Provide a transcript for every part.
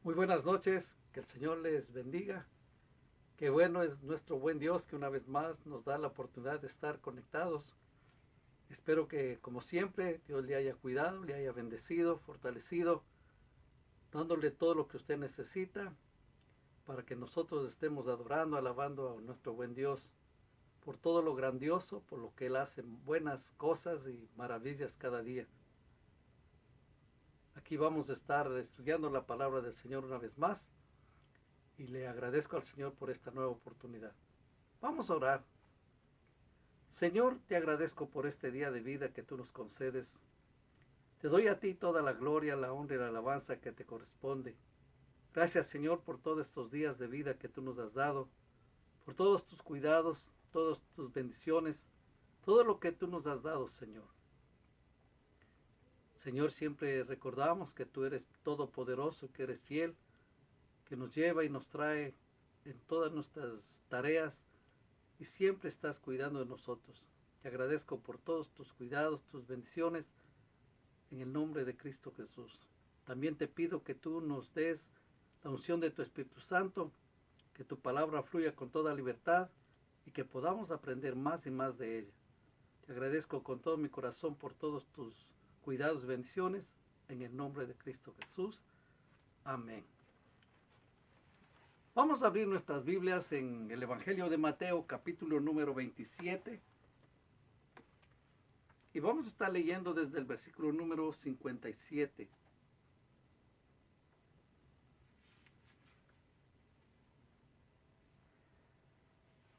Muy buenas noches, que el Señor les bendiga. Qué bueno es nuestro buen Dios que una vez más nos da la oportunidad de estar conectados. Espero que, como siempre, Dios le haya cuidado, le haya bendecido, fortalecido, dándole todo lo que usted necesita para que nosotros estemos adorando, alabando a nuestro buen Dios por todo lo grandioso, por lo que Él hace buenas cosas y maravillas cada día. Aquí vamos a estar estudiando la palabra del Señor una vez más y le agradezco al Señor por esta nueva oportunidad. Vamos a orar. Señor, te agradezco por este día de vida que tú nos concedes. Te doy a ti toda la gloria, la honra y la alabanza que te corresponde. Gracias, Señor, por todos estos días de vida que tú nos has dado, por todos tus cuidados, todas tus bendiciones, todo lo que tú nos has dado, Señor. Señor, siempre recordamos que tú eres todopoderoso, que eres fiel, que nos lleva y nos trae en todas nuestras tareas y siempre estás cuidando de nosotros. Te agradezco por todos tus cuidados, tus bendiciones, en el nombre de Cristo Jesús. También te pido que tú nos des la unción de tu Espíritu Santo, que tu palabra fluya con toda libertad y que podamos aprender más y más de ella. Te agradezco con todo mi corazón por todos tus cuidados y bendiciones, en el nombre de Cristo Jesús. Amén. Vamos a abrir nuestras Biblias en el Evangelio de Mateo, capítulo número 27. Y vamos a estar leyendo desde el versículo número 57.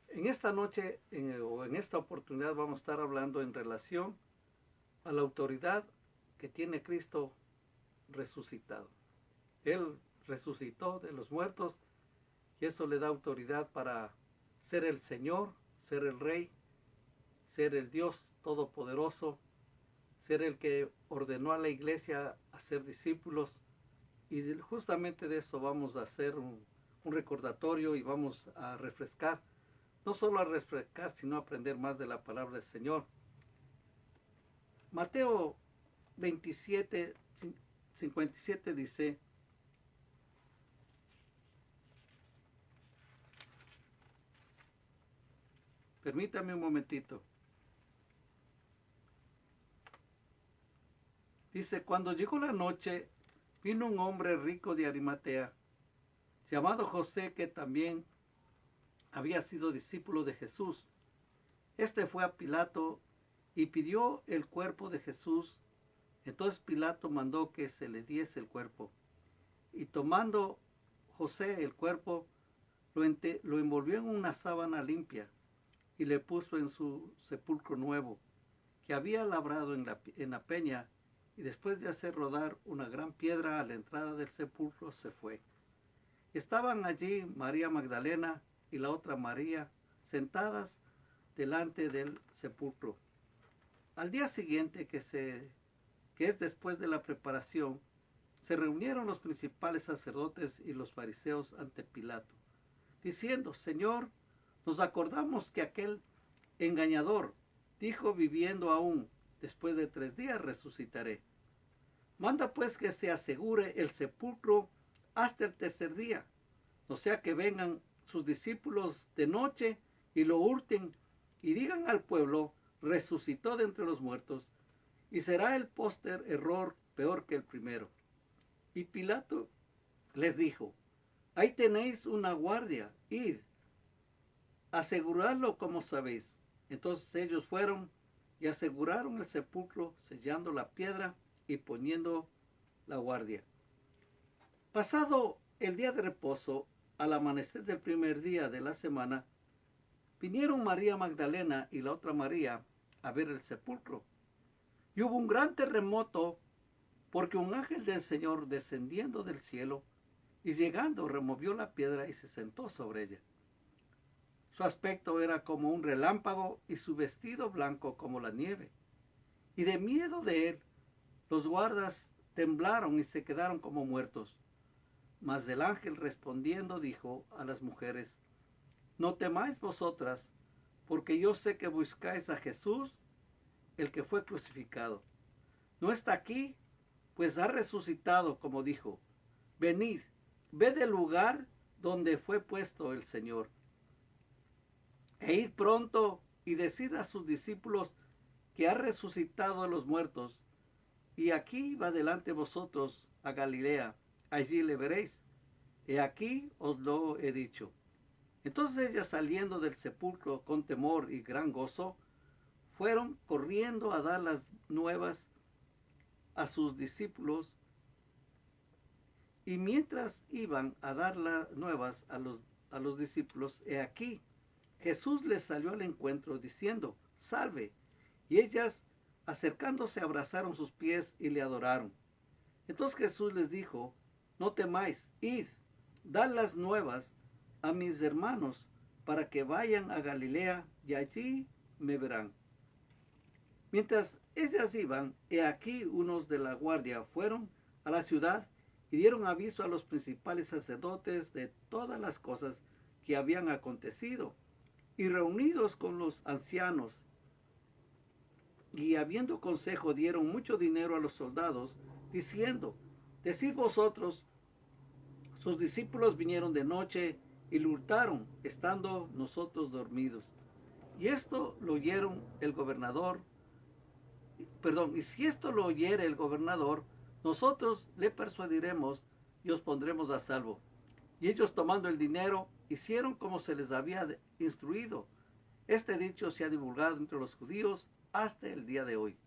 En esta noche, o en esta oportunidad, vamos a estar hablando en relación a la autoridad que tiene Cristo resucitado. Él resucitó de los muertos y eso le da autoridad para ser el Señor, ser el Rey, ser el Dios Todopoderoso, ser el que ordenó a la iglesia a ser discípulos. Y justamente de eso vamos a hacer un recordatorio y vamos a refrescar, no solo a refrescar, sino a aprender más de la palabra del Señor. Mateo 27, 57 dice: permítame un momentito. Dice: cuando llegó la noche, vino un hombre rico de Arimatea, llamado José, que también había sido discípulo de Jesús. Este fue a Pilato y pidió el cuerpo de Jesús. Entonces Pilato mandó que se le diese el cuerpo. Y tomando José el cuerpo, lo envolvió en una sábana limpia y le puso en su sepulcro nuevo, que había labrado en la peña, y después de hacer rodar una gran piedra a la entrada del sepulcro, se fue. Estaban allí María Magdalena y la otra María sentadas delante del sepulcro. Al día siguiente, que es después de la preparación, se reunieron los principales sacerdotes y los fariseos ante Pilato, diciendo: Señor, nos acordamos que aquel engañador dijo, viviendo aún, después de 3 días resucitaré. Manda pues que se asegure el sepulcro hasta el tercer día, no sea que vengan sus discípulos de noche y lo hurten y digan al pueblo: resucitó de entre los muertos, y será el póster error peor que el primero. Y Pilato les dijo: ahí tenéis una guardia, id, aseguradlo como sabéis. Entonces ellos fueron y aseguraron el sepulcro, sellando la piedra y poniendo la guardia. Pasado el día de reposo, al amanecer del primer día de la semana, vinieron María Magdalena y la otra María a ver el sepulcro. Y hubo un gran terremoto, porque un ángel del Señor, descendiendo del cielo y llegando, removió la piedra y se sentó sobre ella. Su aspecto era como un relámpago y su vestido blanco como la nieve. Y de miedo de él, los guardas temblaron y se quedaron como muertos. Mas el ángel, respondiendo, dijo a las mujeres: no temáis vosotras, porque yo sé que buscáis a Jesús, el que fue crucificado. No está aquí, pues ha resucitado, como dijo. Venid, ve del lugar donde fue puesto el Señor, e id pronto y decid a sus discípulos que ha resucitado a los muertos, y aquí va delante de vosotros a Galilea, allí le veréis. He aquí os lo he dicho. Entonces ellas, saliendo del sepulcro con temor y gran gozo, fueron corriendo a dar las nuevas a sus discípulos, y mientras iban a dar las nuevas a los discípulos, he aquí, Jesús les salió al encuentro diciendo, salve, y ellas, acercándose, abrazaron sus pies y le adoraron. Entonces Jesús les dijo, no temáis, id, dad las nuevas a mis hermanos, para que vayan a Galilea, y allí me verán. Mientras ellas iban, he aquí unos de la guardia fueron a la ciudad y dieron aviso a los principales sacerdotes de todas las cosas que habían acontecido. Y reunidos con los ancianos y habiendo consejo, dieron mucho dinero a los soldados, diciendo, decid vosotros, sus discípulos vinieron de noche y lo hurtaron, estando nosotros dormidos. Y esto lo oyeron el gobernador, y si esto lo oyere el gobernador, nosotros le persuadiremos y os pondremos a salvo. Y ellos, tomando el dinero, hicieron como se les había instruido. Este dicho se ha divulgado entre los judíos hasta el día de hoy.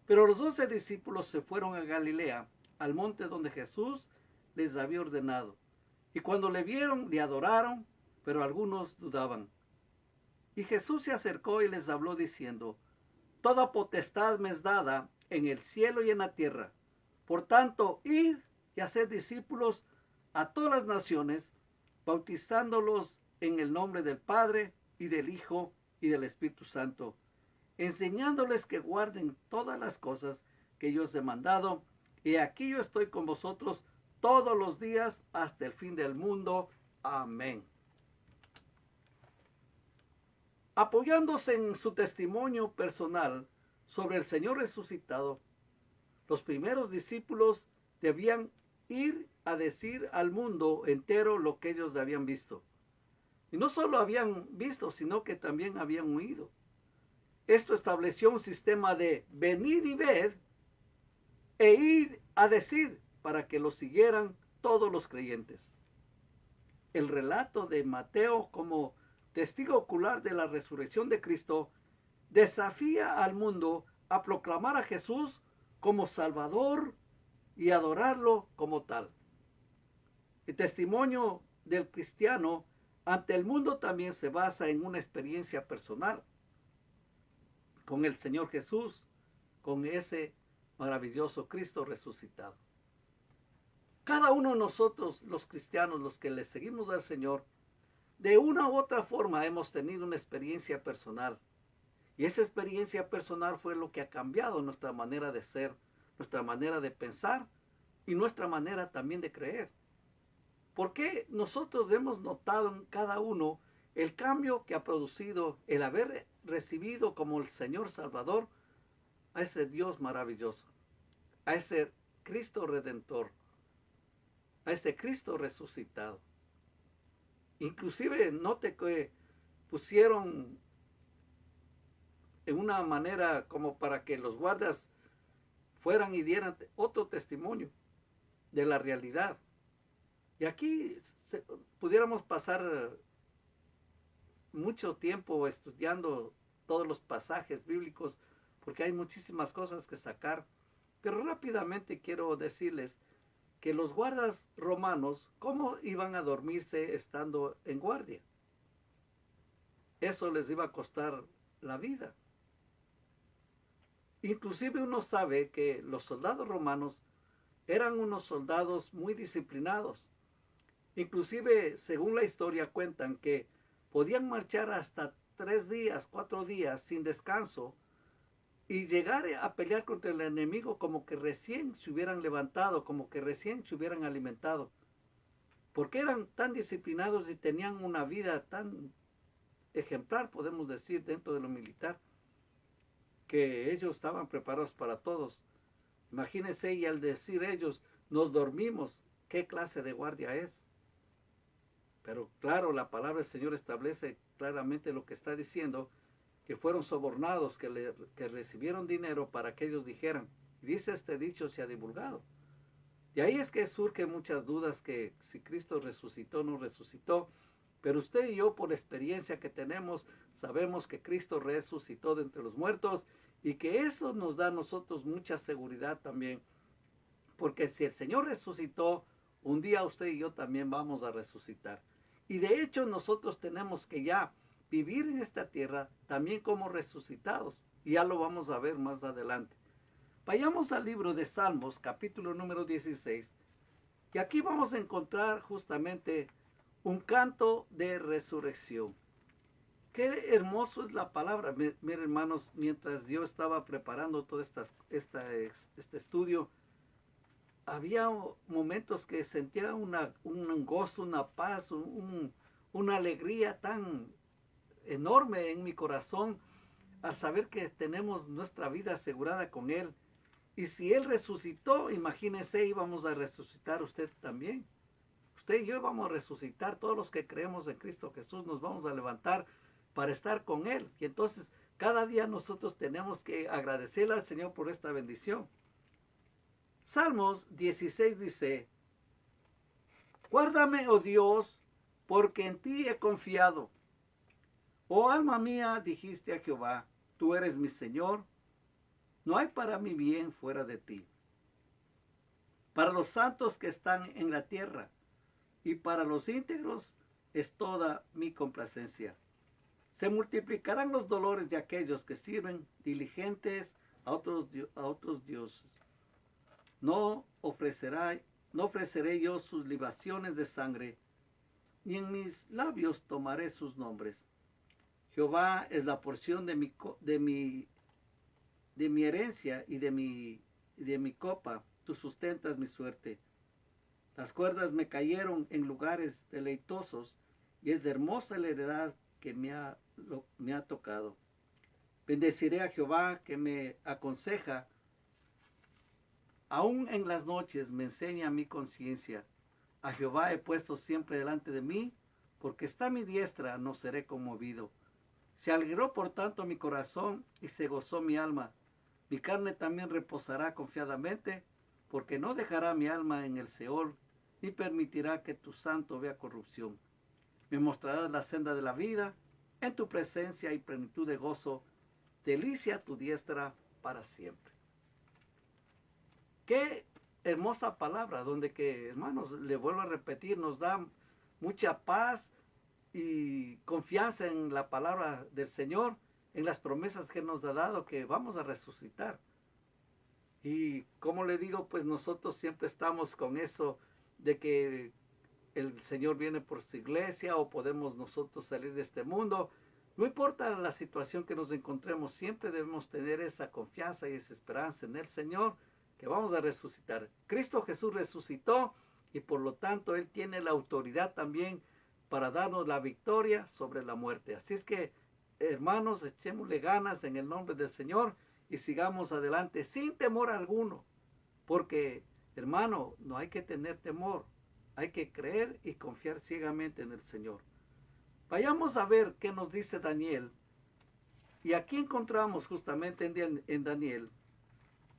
Pero los 12 discípulos se fueron a Galilea, al monte donde Jesús les había ordenado. Y cuando le vieron, le adoraron, pero algunos dudaban. Y Jesús se acercó y les habló diciendo, toda potestad me es dada en el cielo y en la tierra. Por tanto, id y haced discípulos a todas las naciones, bautizándolos en el nombre del Padre y del Hijo y del Espíritu Santo, enseñándoles que guarden todas las cosas que yo os he mandado, y aquí yo estoy con vosotros todos los días hasta el fin del mundo. Amén. Apoyándose en su testimonio personal sobre el Señor resucitado, los primeros discípulos debían ir a decir al mundo entero lo que ellos habían visto. Y no solo habían visto, sino que también habían oído. Esto estableció un sistema de venid y ved e ir a decir para que lo siguieran todos los creyentes. El relato de Mateo como testigo ocular de la resurrección de Cristo desafía al mundo a proclamar a Jesús como Salvador y adorarlo como tal. El testimonio del cristiano ante el mundo también se basa en una experiencia personal con el Señor Jesús, con ese maravilloso Cristo resucitado. Cada uno de nosotros, los cristianos, los que le seguimos al Señor, de una u otra forma hemos tenido una experiencia personal. Y esa experiencia personal fue lo que ha cambiado nuestra manera de ser, nuestra manera de pensar y nuestra manera también de creer. Porque nosotros hemos notado en cada uno el cambio que ha producido el haber recibido como el Señor Salvador a ese Dios maravilloso, a ese Cristo Redentor, a ese Cristo resucitado. Inclusive note que pusieron en una manera como para que los guardas fueran y dieran otro testimonio de la realidad. Y aquí pudiéramos pasar mucho tiempo estudiando todos los pasajes bíblicos, porque hay muchísimas cosas que sacar. Pero rápidamente quiero decirles que los guardas romanos, ¿cómo iban a dormirse estando en guardia? Eso les iba a costar la vida. Inclusive uno sabe que los soldados romanos eran unos soldados muy disciplinados. Inclusive, según la historia, cuentan que podían marchar hasta 3 días, 4 días sin descanso y llegar a pelear contra el enemigo como que recién se hubieran levantado, como que recién se hubieran alimentado. Porque eran tan disciplinados y tenían una vida tan ejemplar, podemos decir, dentro de lo militar, que ellos estaban preparados para todos. Imagínense, y al decir ellos, nos dormimos, qué clase de guardia es. Pero claro, la palabra del Señor establece claramente lo que está diciendo, que fueron sobornados, que recibieron dinero para que ellos dijeran. Y dice, este dicho se ha divulgado. Y ahí es que surgen muchas dudas que si Cristo resucitó o no resucitó. Pero usted y yo, por la experiencia que tenemos, sabemos que Cristo resucitó de entre los muertos y que eso nos da a nosotros mucha seguridad también. Porque si el Señor resucitó, un día usted y yo también vamos a resucitar. Y de hecho nosotros tenemos que ya vivir en esta tierra también como resucitados. Y ya lo vamos a ver más adelante. Vayamos al libro de Salmos, capítulo número 16. Y aquí vamos a encontrar justamente un canto de resurrección. Qué hermoso es la palabra. Miren, hermanos, mientras yo estaba preparando todo este estudio, había momentos que sentía un gozo, una paz, una alegría tan enorme en mi corazón al saber que tenemos nuestra vida asegurada con Él. Y si Él resucitó, imagínense, íbamos a resucitar usted también. Usted y yo vamos a resucitar, todos los que creemos en Cristo Jesús nos vamos a levantar para estar con Él. Y entonces cada día nosotros tenemos que agradecerle al Señor por esta bendición. Salmos 16 dice, guárdame, oh Dios, porque en ti he confiado. Oh alma mía, dijiste a Jehová, tú eres mi Señor, no hay para mí bien fuera de ti. Para los santos que están en la tierra y para los íntegros es toda mi complacencia. Se multiplicarán los dolores de aquellos que sirven diligentes a otros dioses. No ofreceré yo sus libaciones de sangre, ni en mis labios tomaré sus nombres. Jehová es la porción de mi herencia y de mi copa, tú sustentas mi suerte. Las cuerdas me cayeron en lugares deleitosos, y es de hermosa la heredad que me ha tocado. Bendeciré a Jehová que me aconseja, aún en las noches me enseña mi conciencia. A Jehová he puesto siempre delante de mí, porque está a mi diestra, no seré conmovido. Se alegró por tanto mi corazón y se gozó mi alma. Mi carne también reposará confiadamente, porque no dejará mi alma en el Seol, ni permitirá que tu santo vea corrupción. Me mostrarás la senda de la vida, en tu presencia y plenitud de gozo, delicia tu diestra para siempre. Qué hermosa palabra, donde que, hermanos, le vuelvo a repetir, nos da mucha paz y confianza en la palabra del Señor, en las promesas que nos ha dado, que vamos a resucitar. Y como le digo, pues nosotros siempre estamos con eso de que el Señor viene por su iglesia o podemos nosotros salir de este mundo. No importa la situación que nos encontremos, siempre debemos tener esa confianza y esa esperanza en el Señor, que vamos a resucitar. Cristo Jesús resucitó y por lo tanto Él tiene la autoridad también para darnos la victoria sobre la muerte. Así es que, hermanos, echémosle ganas en el nombre del Señor y sigamos adelante sin temor alguno. Porque, hermano, no hay que tener temor. Hay que creer y confiar ciegamente en el Señor. Vayamos a ver qué nos dice Daniel. Y aquí encontramos justamente en Daniel,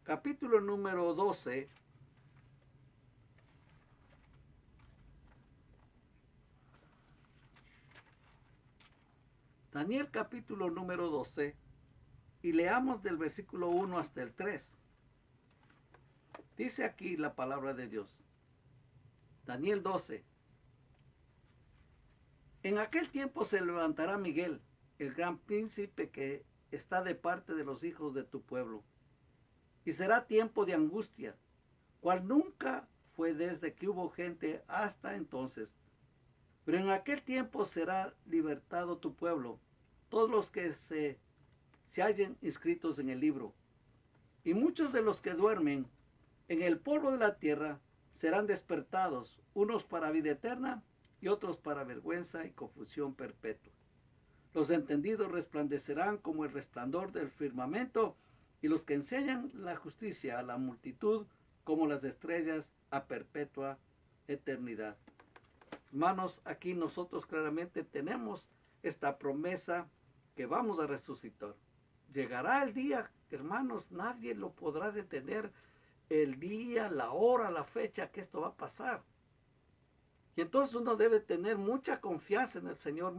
capítulo número 12, Daniel capítulo número 12, y leamos del versículo 1 hasta el 3. Dice aquí la palabra de Dios. Daniel 12. En aquel tiempo se levantará Miguel, el gran príncipe que está de parte de los hijos de tu pueblo. Y será tiempo de angustia, cual nunca fue desde que hubo gente hasta entonces. Pero en aquel tiempo será libertado tu pueblo, todos los que se hallen inscritos en el libro. Y muchos de los que duermen en el polvo de la tierra serán despertados, unos para vida eterna y otros para vergüenza y confusión perpetua. Los entendidos resplandecerán como el resplandor del firmamento, y los que enseñan la justicia a la multitud como las estrellas a perpetua eternidad. Hermanos, aquí nosotros claramente tenemos esta promesa que vamos a resucitar. Llegará el día, hermanos, nadie lo podrá detener, el día, la hora, la fecha que esto va a pasar. Y entonces uno debe tener mucha confianza en el Señor,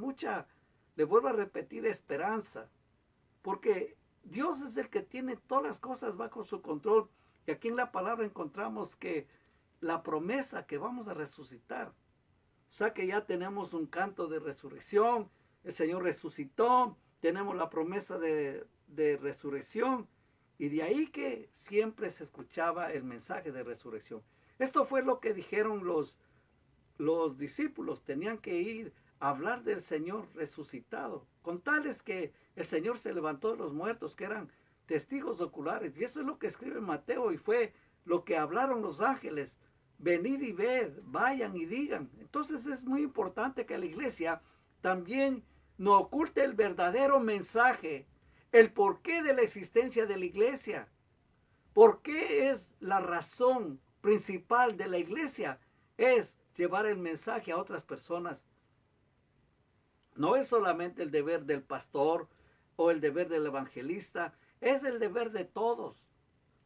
le vuelvo a repetir, esperanza, porque Dios es el que tiene todas las cosas bajo su control. Y aquí en la palabra encontramos que la promesa que vamos a resucitar. O sea que ya tenemos un canto de resurrección, el Señor resucitó, tenemos la promesa de resurrección, y de ahí que siempre se escuchaba el mensaje de resurrección. Esto fue lo que dijeron los discípulos, tenían que ir a hablar del Señor resucitado, con tales que el Señor se levantó de los muertos, que eran testigos oculares, y eso es lo que escribe Mateo, y fue lo que hablaron los ángeles: venid y ved, vayan y digan. Entonces es muy importante que la iglesia también no oculte el verdadero mensaje, el porqué de la existencia de la iglesia. ¿Por qué es la razón principal de la iglesia? Es llevar el mensaje a otras personas. No es solamente el deber del pastor o el deber del evangelista, es el deber de todos.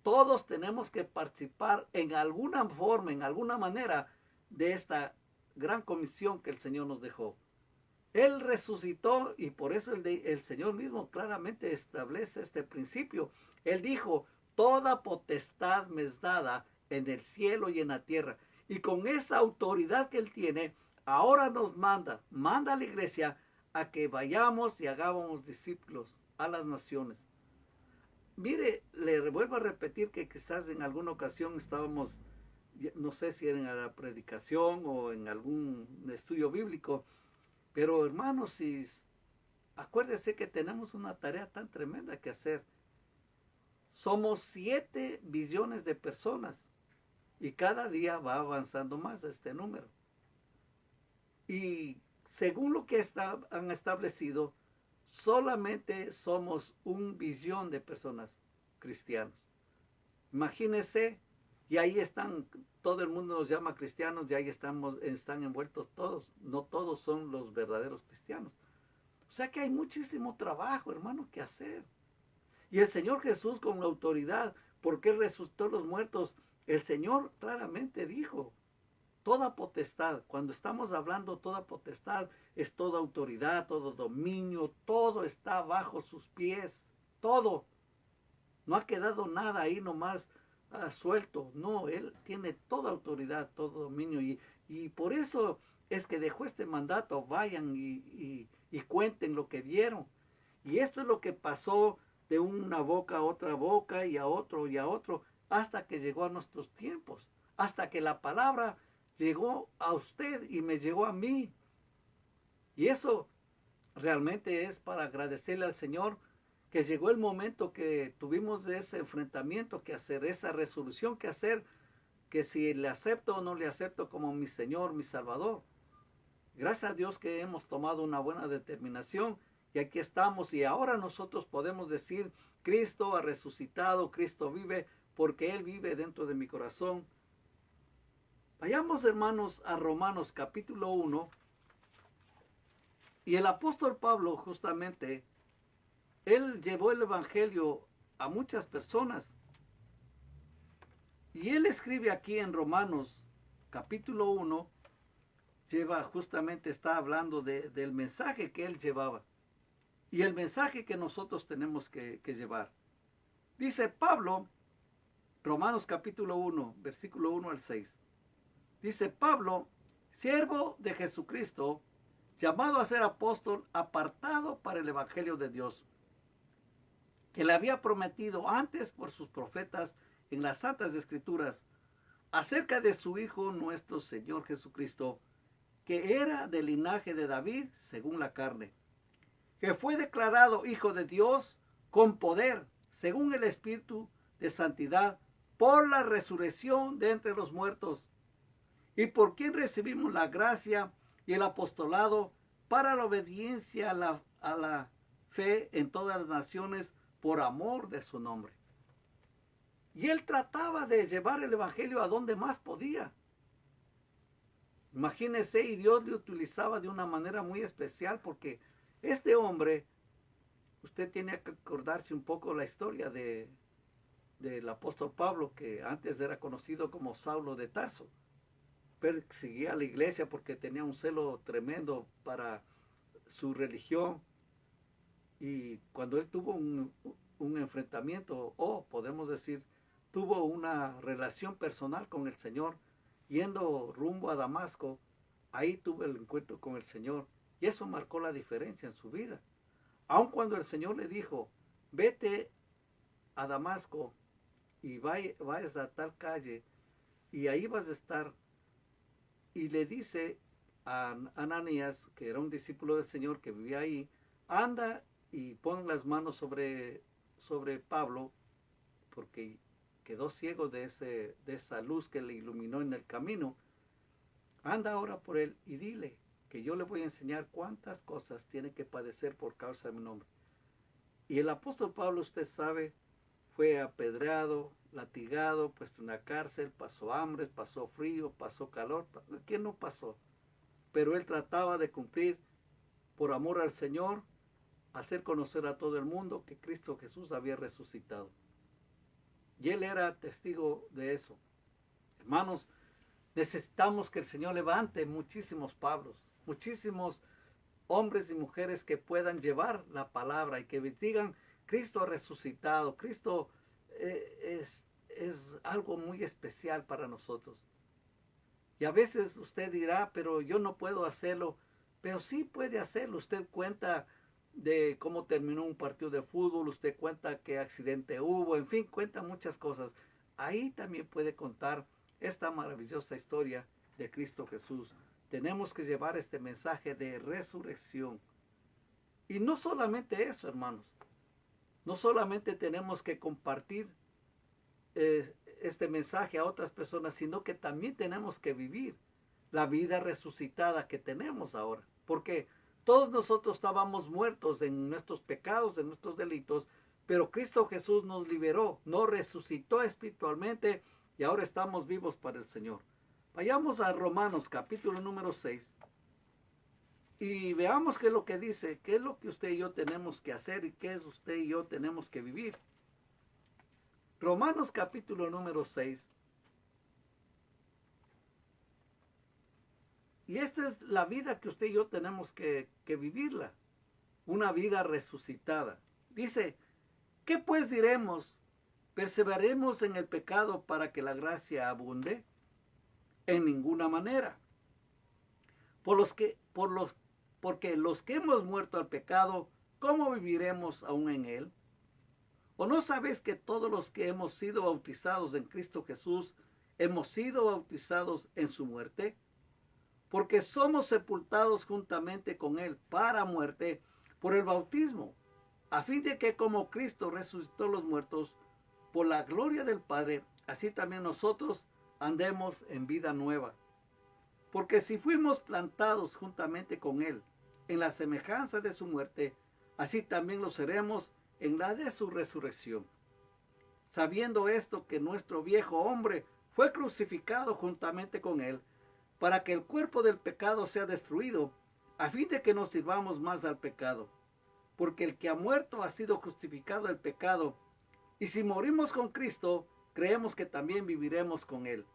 Todos tenemos que participar en alguna forma, en alguna manera, de esta gran comisión que el Señor nos dejó. Él resucitó, y por eso el Señor mismo claramente establece este principio. Él dijo: toda potestad me es dada en el cielo y en la tierra. Y con esa autoridad que Él tiene, ahora nos manda a la iglesia a que vayamos y hagamos discípulos a las naciones. Mire, le vuelvo a repetir que quizás en alguna ocasión estábamos, no sé si era en la predicación o en algún estudio bíblico, pero hermanos, acuérdense que tenemos una tarea tan tremenda que hacer. Somos 7 billones de personas y cada día va avanzando más este número. Y según lo que han establecido, solamente somos 1 billón de personas cristianos. Imagínense, y ahí están, todo el mundo nos llama cristianos, y ahí están envueltos todos. No todos son los verdaderos cristianos. O sea que hay muchísimo trabajo, hermano, que hacer. Y el Señor Jesús, con la autoridad, porque Él resucitó los muertos, el Señor claramente dijo: toda potestad, cuando estamos hablando toda potestad, es toda autoridad, todo dominio, todo está bajo sus pies, todo. No ha quedado nada ahí nomás suelto. No, Él tiene toda autoridad, todo dominio, y por eso es que dejó este mandato: vayan y cuenten lo que vieron. Y esto es lo que pasó de una boca a otra boca y a otro, hasta que llegó a nuestros tiempos, hasta que la palabra llegó a usted y me llegó a mí. Y eso realmente es para agradecerle al Señor, que llegó el momento que tuvimos de ese enfrentamiento que hacer, esa resolución que hacer, que si le acepto o no le acepto como mi Señor, mi Salvador. Gracias a Dios que hemos tomado una buena determinación, y aquí estamos, y ahora nosotros podemos decir: Cristo ha resucitado, Cristo vive, porque Él vive dentro de mi corazón. Vayamos, hermanos, a Romanos capítulo 1, y el apóstol Pablo, justamente, él llevó el evangelio a muchas personas, y él escribe aquí en Romanos capítulo 1, está hablando del mensaje que él llevaba, y el mensaje que nosotros tenemos que llevar. Dice Pablo, Romanos capítulo 1, versículo 1 al 6. Dice: Pablo, siervo de Jesucristo, llamado a ser apóstol, apartado para el evangelio de Dios, que le había prometido antes por sus profetas en las santas escrituras, acerca de su Hijo nuestro Señor Jesucristo, que era del linaje de David según la carne, que fue declarado Hijo de Dios con poder, según el Espíritu de santidad, por la resurrección de entre los muertos, y por quien recibimos la gracia y el apostolado para la obediencia a la fe en todas las naciones, por amor de su nombre. Y él trataba de llevar el evangelio a donde más podía. Imagínense, y Dios le utilizaba de una manera muy especial porque este hombre, usted tiene que acordarse un poco la historia del apóstol Pablo, que antes era conocido como Saulo de Tarso. Perseguía a la iglesia porque tenía un celo tremendo para su religión, y cuando él tuvo un enfrentamiento, o podemos decir, tuvo una relación personal con el Señor, yendo rumbo a Damasco, ahí tuvo el encuentro con el Señor, y eso marcó la diferencia en su vida. Aun cuando el Señor le dijo, vete a Damasco y vayas a tal calle, y ahí vas a estar, y le dice a Ananías, que era un discípulo del Señor que vivía ahí, anda y pon las manos sobre Pablo, porque quedó ciego de esa luz que le iluminó en el camino. Anda ahora por él y dile que yo le voy a enseñar cuántas cosas tiene que padecer por causa de mi nombre. Y el apóstol Pablo, usted sabe, fue apedreado, latigado, puesto en la cárcel, pasó hambre, pasó frío, pasó calor. ¿Quién no pasó? Pero él trataba de cumplir, por amor al Señor, hacer conocer a todo el mundo que Cristo Jesús había resucitado. Y él era testigo de eso. Hermanos, necesitamos que el Señor levante muchísimos Pablos, muchísimos hombres y mujeres que puedan llevar la palabra y que digan, Cristo ha resucitado, Cristo es algo muy especial para nosotros. Y a veces usted dirá, pero yo no puedo hacerlo, pero sí puede hacerlo. Usted cuenta de cómo terminó un partido de fútbol, usted cuenta qué accidente hubo, en fin, cuenta muchas cosas. Ahí también puede contar esta maravillosa historia de Cristo Jesús. Tenemos que llevar este mensaje de resurrección. Y no solamente eso, hermanos. No solamente tenemos que compartir este mensaje a otras personas, sino que también tenemos que vivir la vida resucitada que tenemos ahora. Porque todos nosotros estábamos muertos en nuestros pecados, en nuestros delitos, pero Cristo Jesús nos liberó, nos resucitó espiritualmente y ahora estamos vivos para el Señor. Vayamos a Romanos capítulo número 6 y veamos qué es lo que dice, qué es lo que usted y yo tenemos que hacer y qué es usted y yo tenemos que vivir. Romanos capítulo número 6. Y esta es la vida que usted y yo tenemos que vivirla. Una vida resucitada. Dice, ¿qué pues diremos? ¿Perseveraremos en el pecado para que la gracia abunde? En ninguna manera. Porque los que hemos muerto al pecado, ¿cómo viviremos aún en él? ¿O no sabéis que todos los que hemos sido bautizados en Cristo Jesús, hemos sido bautizados en su muerte? Porque somos sepultados juntamente con él para muerte por el bautismo, a fin de que como Cristo resucitó los muertos por la gloria del Padre, así también nosotros andemos en vida nueva. Porque si fuimos plantados juntamente con él en la semejanza de su muerte, así también lo seremos en la de su resurrección. Sabiendo esto, que nuestro viejo hombre fue crucificado juntamente con él, para que el cuerpo del pecado sea destruido, a fin de que no sirvamos más al pecado. Porque el que ha muerto ha sido justificado del pecado, y si morimos con Cristo, creemos que también viviremos con él.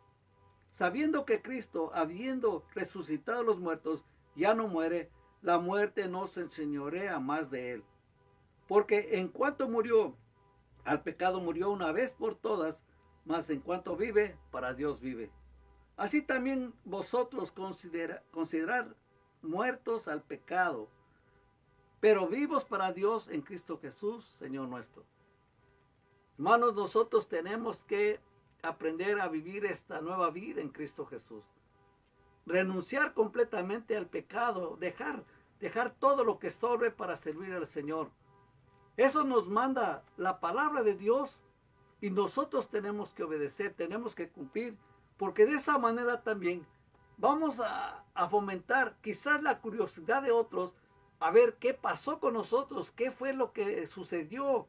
Sabiendo que Cristo, habiendo resucitado a los muertos, ya no muere, la muerte no se enseñorea más de él. Porque en cuanto murió, al pecado murió una vez por todas, mas en cuanto vive, para Dios vive. Así también vosotros considerad muertos al pecado, pero vivos para Dios en Cristo Jesús, Señor nuestro. Hermanos, nosotros tenemos que aprender a vivir esta nueva vida en Cristo Jesús. Renunciar completamente al pecado, dejar todo lo que estorbe para servir al Señor. Eso nos manda la palabra de Dios y nosotros tenemos que obedecer, tenemos que cumplir, porque de esa manera también vamos a fomentar quizás la curiosidad de otros a ver qué pasó con nosotros, qué fue lo que sucedió.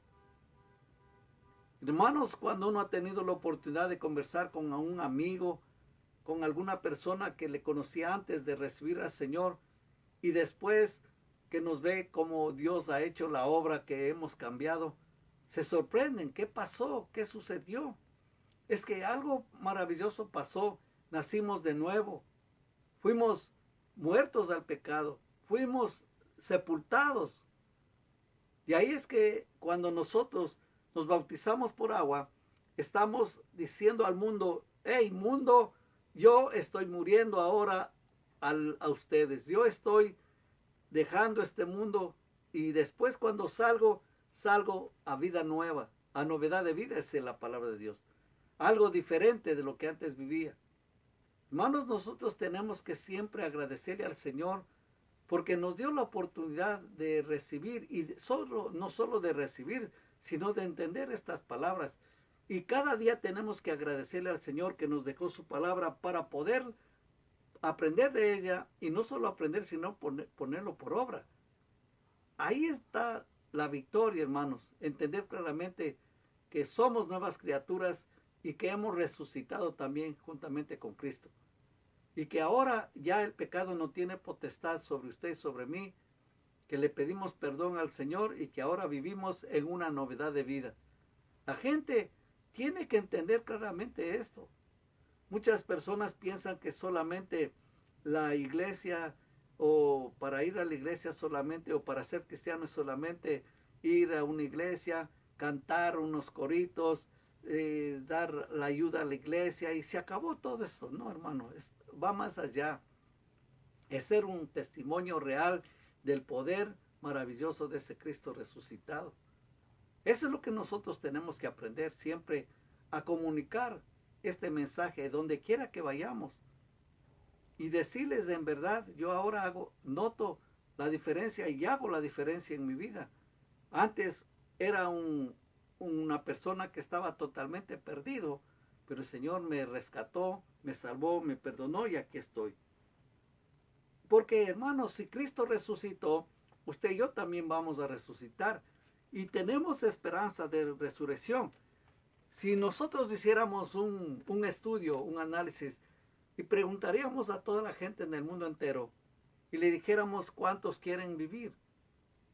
Hermanos, cuando uno ha tenido la oportunidad de conversar con un amigo, con alguna persona que le conocía antes de recibir al Señor y después que nos ve cómo Dios ha hecho la obra, que hemos cambiado, se sorprenden. ¿Qué pasó? ¿Qué sucedió? Es que algo maravilloso pasó. Nacimos de nuevo. Fuimos muertos al pecado. Fuimos sepultados. Y ahí es que cuando nosotros nos bautizamos por agua, estamos diciendo al mundo: hey mundo, yo estoy muriendo ahora a ustedes. Yo estoy dejando este mundo y después cuando salgo a vida nueva, a novedad de vida, esa es la palabra de Dios. Algo diferente de lo que antes vivía. Hermanos, nosotros tenemos que siempre agradecerle al Señor porque nos dio la oportunidad de recibir, y no solo de recibir, sino de entender estas palabras. Y cada día tenemos que agradecerle al Señor que nos dejó su palabra para poder aprender de ella, y no solo aprender, sino ponerlo por obra. Ahí está la victoria, hermanos. Entender claramente que somos nuevas criaturas y que hemos resucitado también juntamente con Cristo. Y que ahora ya el pecado no tiene potestad sobre usted y sobre mí, que le pedimos perdón al Señor y que ahora vivimos en una novedad de vida. La gente tiene que entender claramente esto. Muchas personas piensan que solamente la iglesia, o para ir a la iglesia solamente, o para ser cristiano es solamente ir a una iglesia, cantar unos coritos, dar la ayuda a la iglesia y se acabó todo eso. No, hermano, va más allá. Es ser un testimonio real del poder maravilloso de ese Cristo resucitado. Eso es lo que nosotros tenemos que aprender siempre, a comunicar este mensaje donde quiera que vayamos y decirles en verdad: yo ahora noto la diferencia y hago la diferencia en mi vida. Antes era una persona que estaba totalmente perdido, pero el Señor me rescató, me salvó, me perdonó y aquí estoy. Porque, hermanos, si Cristo resucitó, usted y yo también vamos a resucitar y tenemos esperanza de resurrección. Si nosotros hiciéramos un estudio, un análisis, y preguntaríamos a toda la gente en el mundo entero y le dijéramos cuántos quieren vivir,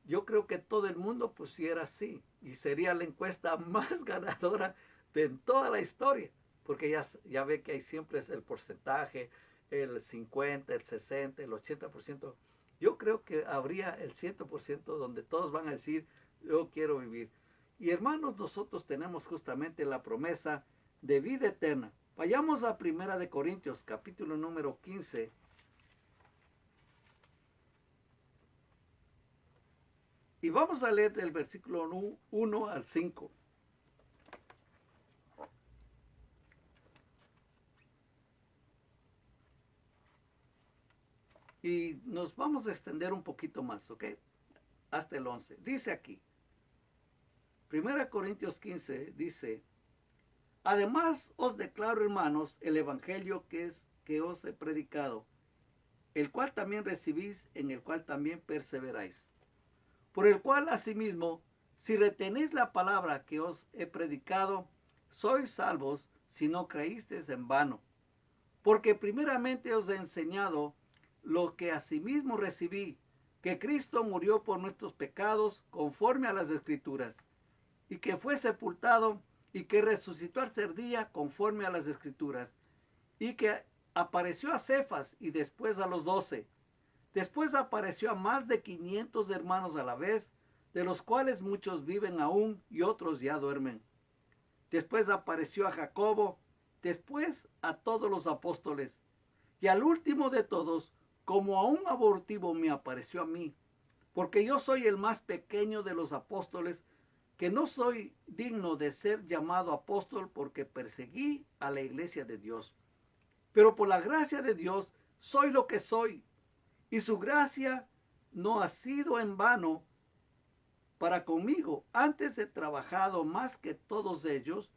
yo creo que todo el mundo pusiera sí, y sería la encuesta más ganadora de toda la historia, porque ya ve que hay siempre el porcentaje, el 50, el 60, el 80%. Yo creo que habría el 100% donde todos van a decir: yo quiero vivir. Y hermanos, nosotros tenemos justamente la promesa de vida eterna. Vayamos a 1 Corintios, capítulo número 15. Y vamos a leer del versículo 1 al 5. Y nos vamos a extender un poquito más, ¿ok? Hasta el 11. Dice aquí, 1 Corintios 15, dice: además os declaro, hermanos, el evangelio que os he predicado, el cual también recibís, en el cual también perseveráis, por el cual asimismo, si retenéis la palabra que os he predicado, sois salvos, si no creísteis en vano. Porque primeramente os he enseñado lo que asimismo recibí, que Cristo murió por nuestros pecados conforme a las Escrituras, y que fue sepultado, y que resucitó al tercer día conforme a las Escrituras, y que apareció a Cefas y después a los 12. Después apareció a más de 500 hermanos a la vez, de los cuales muchos viven aún y otros ya duermen. Después apareció a Jacobo, después a todos los apóstoles, y al último de todos, como a un abortivo, me apareció a mí, porque yo soy el más pequeño de los apóstoles, que no soy digno de ser llamado apóstol, porque perseguí a la iglesia de Dios. Pero por la gracia de Dios soy lo que soy, y su gracia no ha sido en vano para conmigo. Antes he trabajado más que todos ellos,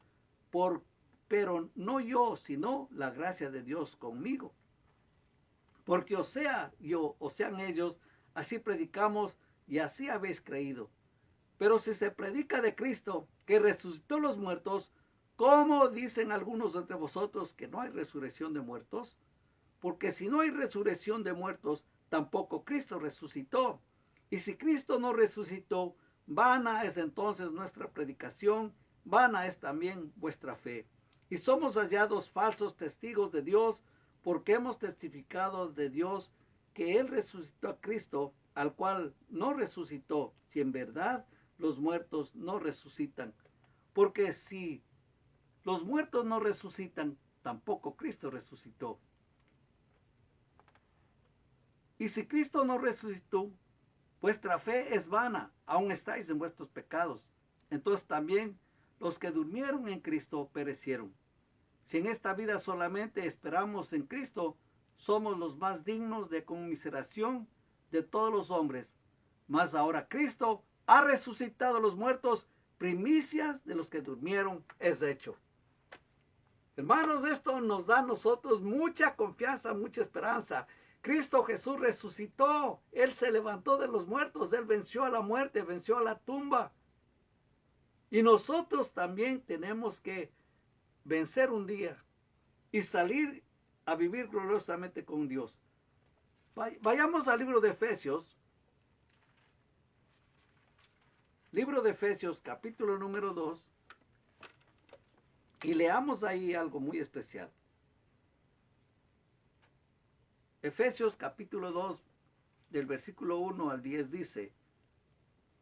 pero no yo, sino la gracia de Dios conmigo. Porque o sea yo, o sean ellos, así predicamos y así habéis creído. Pero si se predica de Cristo, que resucitó los muertos, ¿Cómo dicen algunos de entre vosotros que no hay resurrección de muertos? Porque si no hay resurrección de muertos, tampoco Cristo resucitó. Y si Cristo no resucitó, vana es entonces nuestra predicación, vana es también vuestra fe. Y somos hallados falsos testigos de Dios, porque hemos testificado de Dios que Él resucitó a Cristo, al cual no resucitó, si en verdad los muertos no resucitan. Porque si los muertos no resucitan, tampoco Cristo resucitó. Y si Cristo no resucitó, vuestra fe es vana, aún estáis en vuestros pecados. Entonces también los que durmieron en Cristo perecieron. Si en esta vida solamente esperamos en Cristo, somos los más dignos de conmiseración de todos los hombres. Mas ahora Cristo ha resucitado a los muertos, primicias de los que durmieron es hecho. Hermanos, esto nos da a nosotros mucha confianza, mucha esperanza. Cristo Jesús resucitó, Él se levantó de los muertos, Él venció a la muerte, venció a la tumba. Y nosotros también tenemos que vencer un día y salir a vivir gloriosamente con Dios. Vayamos al libro de Efesios. Libro de Efesios, capítulo número 2. Y leamos ahí algo muy especial. Efesios capítulo 2, del versículo 1 al 10 dice: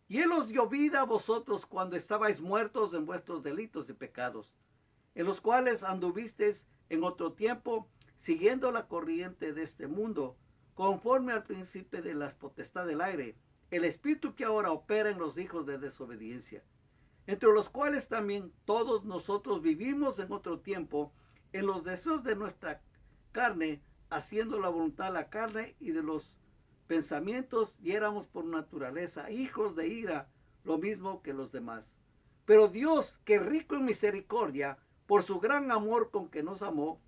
Y Él os dio vida a vosotros cuando estabais muertos en vuestros delitos y pecados, en los cuales anduvisteis en otro tiempo, siguiendo la corriente de este mundo, conforme al príncipe de las potestades del aire, el espíritu que ahora opera en los hijos de desobediencia, entre los cuales también todos nosotros vivimos en otro tiempo, en los deseos de nuestra carne, haciendo la voluntad de la carne y de los pensamientos, y éramos por naturaleza hijos de ira, lo mismo que los demás. Pero Dios, que rico en misericordia, por su gran amor con que nos amó,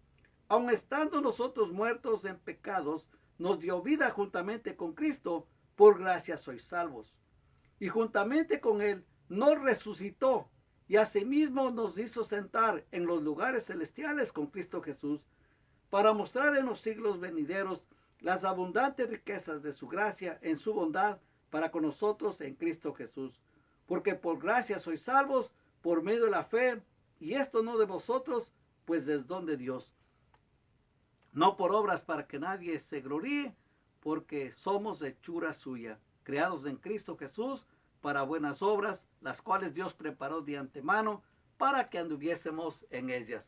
aun estando nosotros muertos en pecados, nos dio vida juntamente con Cristo, por gracia sois salvos. Y juntamente con Él nos resucitó, y asimismo nos hizo sentar en los lugares celestiales con Cristo Jesús, para mostrar en los siglos venideros las abundantes riquezas de su gracia en su bondad para con nosotros en Cristo Jesús. Porque por gracia sois salvos por medio de la fe, y esto no de vosotros, pues es don de Dios. No por obras para que nadie se gloríe, porque somos hechura suya, creados en Cristo Jesús para buenas obras, las cuales Dios preparó de antemano para que anduviésemos en ellas.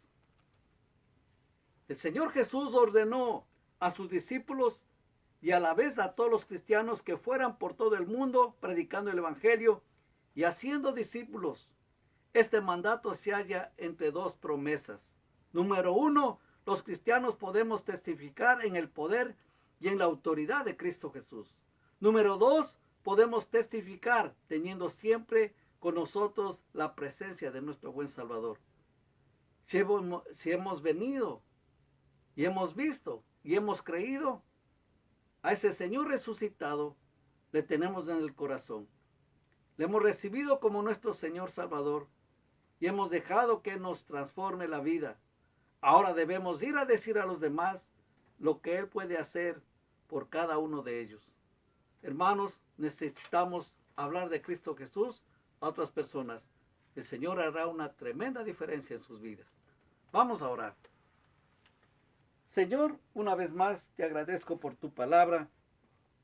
El Señor Jesús ordenó a sus discípulos y a la vez a todos los cristianos que fueran por todo el mundo predicando el Evangelio y haciendo discípulos. Este mandato se halla entre dos promesas. Número 1, los cristianos podemos testificar en el poder y en la autoridad de Cristo Jesús. Número 2, podemos testificar teniendo siempre con nosotros la presencia de nuestro buen Salvador. Si hemos venido y hemos visto y hemos creído, a ese Señor resucitado le tenemos en el corazón. Le hemos recibido como nuestro Señor Salvador y hemos dejado que nos transforme la vida. Ahora debemos ir a decir a los demás lo que Él puede hacer por cada uno de ellos. Hermanos, necesitamos hablar de Cristo Jesús a otras personas. El Señor hará una tremenda diferencia en sus vidas. Vamos a orar. Señor, una vez más te agradezco por tu palabra.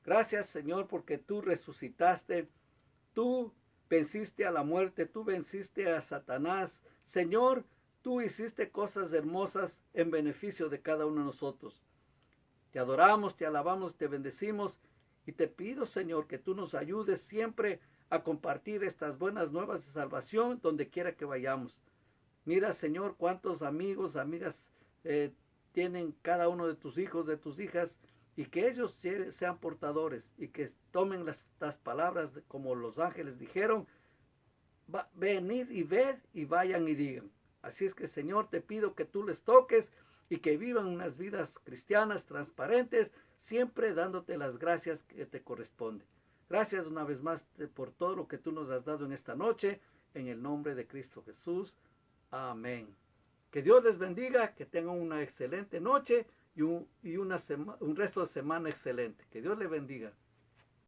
Gracias, Señor, porque tú resucitaste, tú venciste a la muerte, tú venciste a Satanás. Señor, tú hiciste cosas hermosas en beneficio de cada uno de nosotros. Te adoramos, te alabamos, te bendecimos y te pido, Señor, que tú nos ayudes siempre a compartir estas buenas nuevas de salvación donde quiera que vayamos. Mira, Señor, cuántos amigos, amigas tienen cada uno de tus hijos, de tus hijas, y que ellos sean portadores y que tomen estas palabras como los ángeles dijeron: venid y ved y vayan y digan. Así es que, Señor, te pido que tú les toques y que vivan unas vidas cristianas transparentes, siempre dándote las gracias que te corresponden. Gracias una vez más por todo lo que tú nos has dado en esta noche, en el nombre de Cristo Jesús. Amén. Que Dios les bendiga, que tengan una excelente noche y un resto de semana excelente. Que Dios les bendiga.